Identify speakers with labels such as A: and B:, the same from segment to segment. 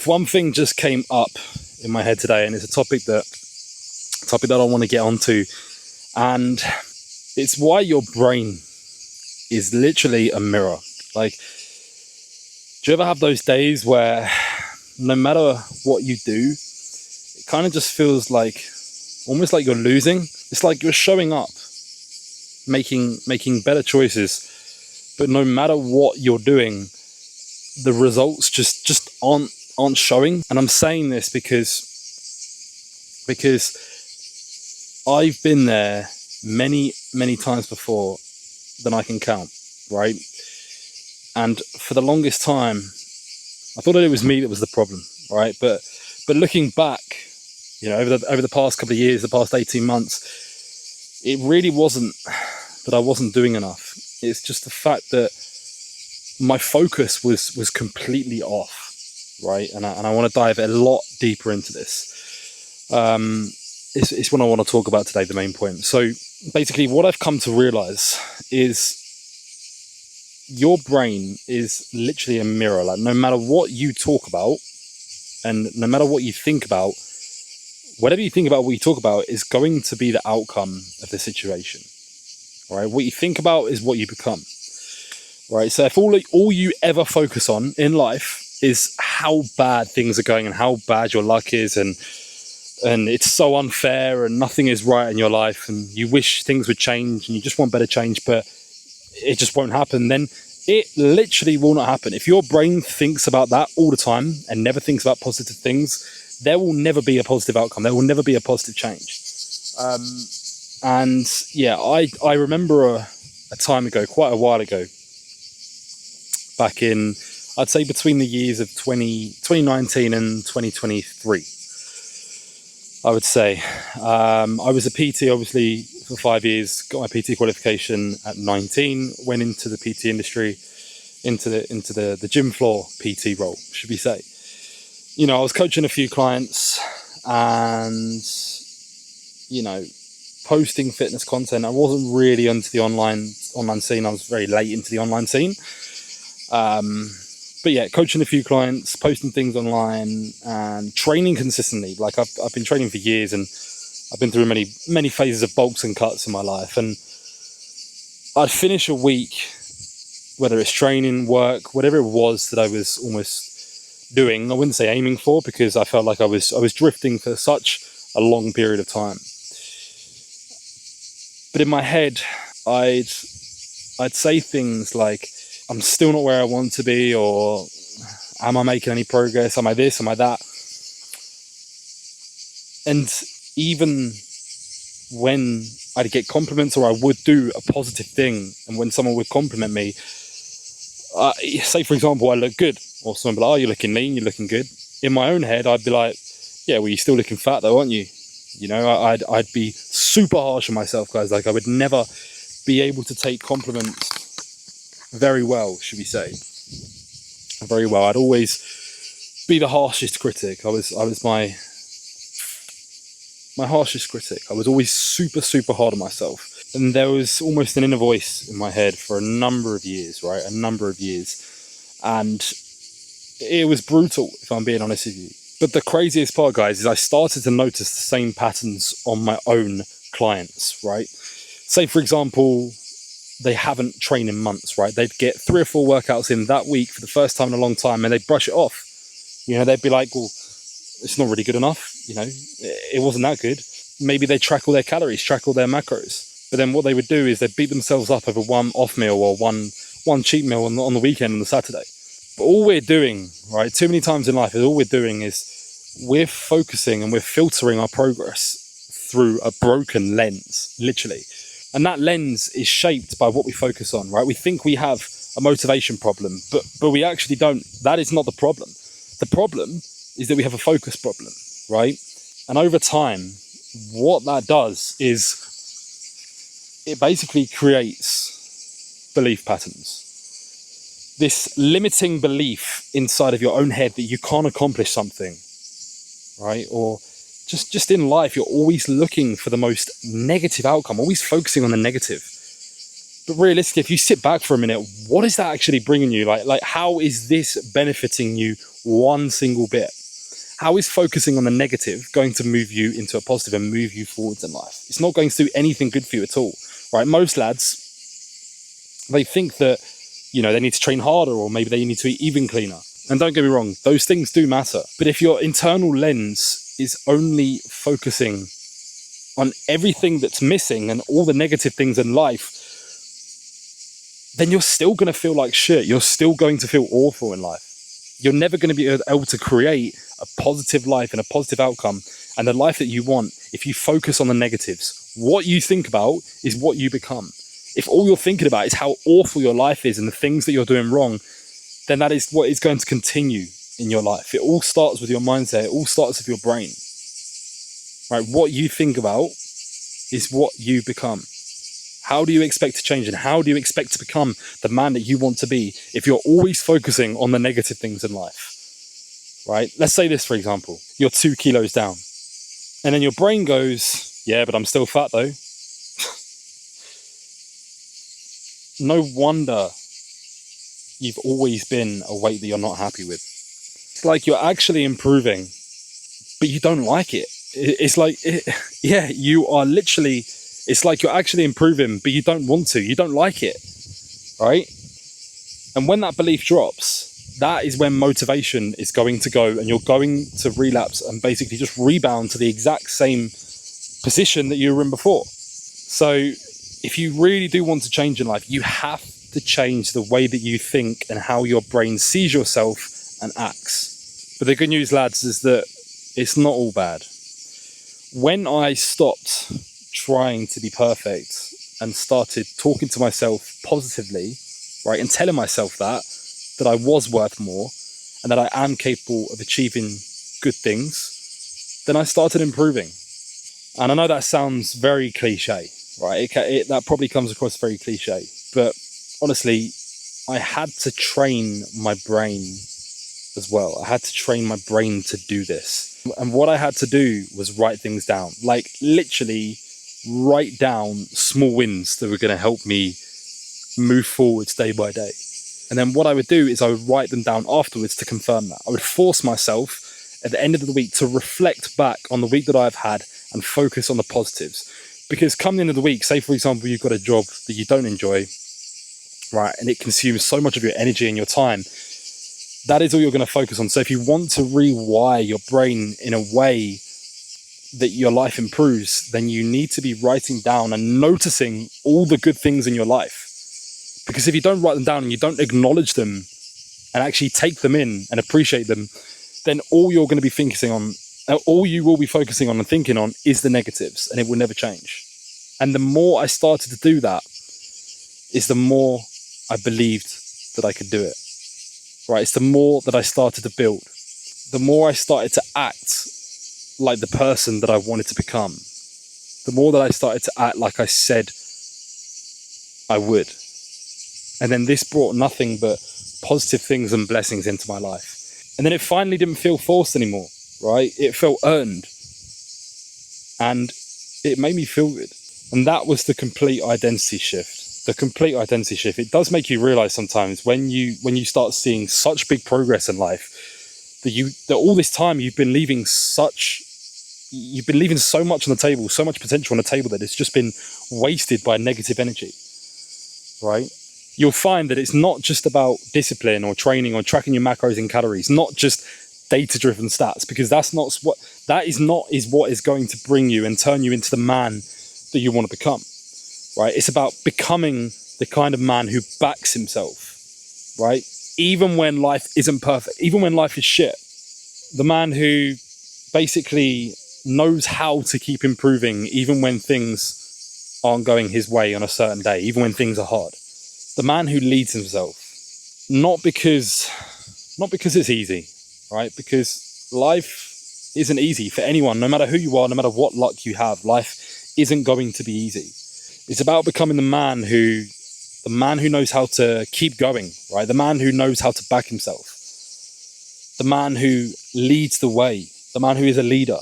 A: One thing just came up in my head today, and it's a topic that I want to get onto, and it's why your brain is literally a mirror. Like, do you ever have those days where no matter what you do, it kind of just feels like almost like you're losing? It's like you're showing up, making better choices, but no matter what you're doing, the results just aren't showing. And I'm saying this because I've been there many times before than I can count, right? And for the longest time, I thought that it was me that was the problem, right? But looking back, over the past couple of years, the past 18 months, it really wasn't that I wasn't doing enough. It's just the fact that my focus was completely off, right? And I want to dive a lot deeper into this. It's what I want to talk about today, the main point. So basically what I've come to realize is your brain is literally a mirror. Like, no matter what you talk about and no matter what you think about, whatever you think about, what you talk about is going to be the outcome of the situation. All right. What you think about is what you become. Right. So if all you ever focus on in life is how bad things are going and how bad your luck is, and it's so unfair and nothing is right in your life, and you wish things would change and you just want better change, but it just won't happen, then it literally will not happen. If your brain thinks about that all the time and never thinks about positive things, there will never be a positive outcome. There will never be a positive change. And yeah, I remember a time ago, quite a while ago, back in, I'd say between the years of 2019 and 2023, I would say. I was a PT, obviously, for 5 years, got my PT qualification at 19, went into the PT industry, into the gym floor PT role, should we say. I was coaching a few clients and, posting fitness content. I wasn't really into the online scene. I was very late into the online scene. But yeah, coaching a few clients, posting things online, and training consistently. Like I've been training for years, and I've been through many phases of bulks and cuts in my life. And I'd finish a week, whether it's training, work, whatever it was that I was almost doing. I wouldn't say aiming for, because I felt like I was drifting for such a long period of time. But in my head, I'd say things like, I'm still not where I want to be, or am I making any progress? Am I this? Am I that? And even when I'd get compliments, or I would do a positive thing, and when someone would compliment me, say for example, I look good, or someone would be like, oh, you're looking lean, you're looking good. In my own head, I'd be like, yeah, well, you're still looking fat though, aren't you? I'd be super harsh on myself, guys. Like, I would never be able to take compliments very well, should we say. Very well. I'd always be the harshest critic. I was my harshest critic. I was always super hard on myself. And there was almost an inner voice in my head for a number of years, right? A number of years. And it was brutal, if I'm being honest with you. But the craziest part, guys, is I started to notice the same patterns on my own clients, right? Say, for example, they haven't trained in months, right? They'd get 3 or 4 workouts in that week for the first time in a long time, and they'd brush it off. They'd be like, well, it's not really good enough. It wasn't that good. Maybe they track all their calories, track all their macros. But then what they would do is they'd beat themselves up over one off meal or one cheat meal on the weekend, on the Saturday. But all we're doing, right, too many times in life, is all we're doing is we're focusing and we're filtering our progress through a broken lens, literally. And that lens is shaped by what we focus on, right? We think we have a motivation problem, but we actually don't. That is not the problem. The problem is that we have a focus problem, right? And over time, what that does is it basically creates belief patterns. This limiting belief inside of your own head that you can't accomplish something, right? Or just in life, you're always looking for the most negative outcome, always focusing on the negative. But realistically, if you sit back for a minute, what is that actually bringing you? Like how is this benefiting you one single bit? How is focusing on the negative going to move you into a positive and move you forwards in life? It's not going to do anything good for you at all, right? Most lads, they think that, they need to train harder, or maybe they need to eat even cleaner. And don't get me wrong, those things do matter. But if your internal lens is only focusing on everything that's missing and all the negative things in life, then you're still going to feel like shit. You're still going to feel awful in life. You're never going to be able to create a positive life and a positive outcome and the life that you want if you focus on the negatives. What you think about is what you become. If all you're thinking about is how awful your life is and the things that you're doing wrong, then that is what is going to continue in your life. It all starts with your mindset. It all starts with your brain. Right? What you think about is what you become. How do you expect to change, and how do you expect to become the man that you want to be if you're always focusing on the negative things in life? Right? Let's say this, for example. You're 2 kilos down. And then your brain goes, yeah, but I'm still fat though. No wonder you've always been a weight that you're not happy with. It's like you're actually improving, but you don't like it. It's like, you are literally, it's like you're actually improving, but you don't want to. You don't like it, right? And when that belief drops, that is when motivation is going to go, and you're going to relapse and basically just rebound to the exact same position that you were in before. So if you really do want to change in life, you have to change the way that you think and how your brain sees yourself and acts. But the good news, lads, is that it's not all bad. When I stopped trying to be perfect and started talking to myself positively, right, and telling myself that I was worth more and that I am capable of achieving good things, then I started improving. And I know that sounds very cliche, right? That probably comes across very cliche, but honestly, I had to train my brain as well. I had to train my brain to do this. And what I had to do was write things down, like literally write down small wins that were going to help me move forwards day by day. And then what I would do is I would write them down afterwards to confirm that. I would force myself at the end of the week to reflect back on the week that I've had and focus on the positives. Because come the end of the week, say for example, you've got a job that you don't enjoy, right, and it consumes so much of your energy and your time, that is all you're going to focus on. So if you want to rewire your brain in a way that your life improves, then you need to be writing down and noticing all the good things in your life. Because if you don't write them down and you don't acknowledge them and actually take them in and appreciate them, then all you're going to be focusing on, all you will be focusing on and thinking on is the negatives, and it will never change. And the more I started to do that, is the more I believed that I could do it. Right? It's the more that I started to build, the more I started to act like the person that I wanted to become, the more that I started to act like I said I would. And then this brought nothing but positive things and blessings into my life. And then it finally didn't feel forced anymore, right? It felt earned. And it made me feel good. And that was the complete identity shift. The complete identity shift. It does make you realize sometimes when you start seeing such big progress in life that all this time you've been leaving so much on the table, so much potential on the table, that it's just been wasted by negative energy, right? You'll find that it's not just about discipline or training or tracking your macros and calories, not just data-driven stats, because that is what is going to bring you and turn you into the man that you want to become, right? It's about becoming the kind of man who backs himself, right? Even when life isn't perfect, even when life is shit. The man who basically knows how to keep improving even when things aren't going his way on a certain day, even when things are hard. The man who leads himself, not because it's easy, right? Because life isn't easy for anyone, no matter who you are, no matter what luck you have. Life isn't going to be easy. It's about becoming the man who knows how to keep going, right? The man who knows how to back himself. The man who leads the way. The man who is a leader.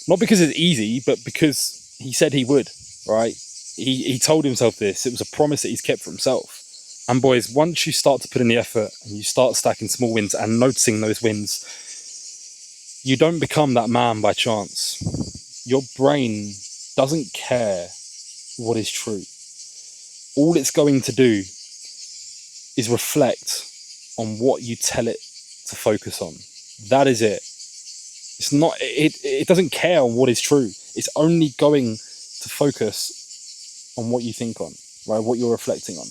A: Not because it's easy, but because he said he would, right? He told himself this. It was a promise that he's kept for himself. And boys, once you start to put in the effort and you start stacking small wins and noticing those wins, you don't become that man by chance. Your brain doesn't care what is true. All it's going to do is reflect on what you tell it to focus on. That is it. It's not, it doesn't care what is true. It's only going to focus on what you think on, right? What you're reflecting on.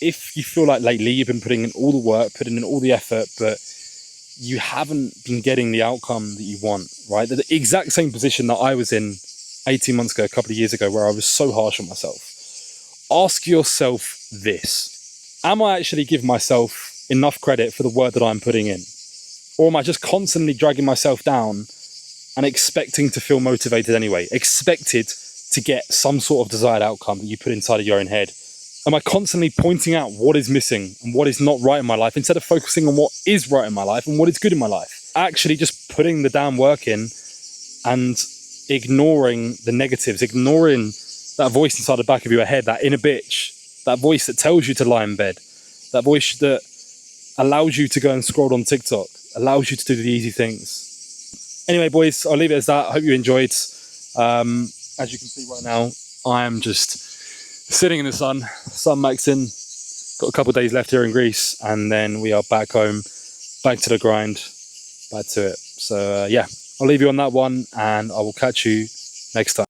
A: If you feel like lately you've been putting in all the work, putting in all the effort, but you haven't been getting the outcome that you want, right? The exact same position that I was in 18 months ago, a couple of years ago, where I was so harsh on myself. Ask yourself this: am I actually giving myself enough credit for the work that I'm putting in? Or am I just constantly dragging myself down and expecting to feel motivated anyway? Expected to get some sort of desired outcome that you put inside of your own head? Am I constantly pointing out what is missing and what is not right in my life instead of focusing on what is right in my life and what is good in my life? Actually just putting the damn work in and ignoring the negatives, ignoring that voice inside the back of your head, that inner bitch, that voice that tells you to lie in bed, that voice that allows you to go and scroll on TikTok, allows you to do the easy things. Anyway, boys, I'll leave it as that. I hope you enjoyed. As you can see right now, I am just sitting in the sun maxing. Got a couple of days left here in Greece, and then we are back home, back to the grind, back to it. So yeah, I'll leave you on that one, and I will catch you next time.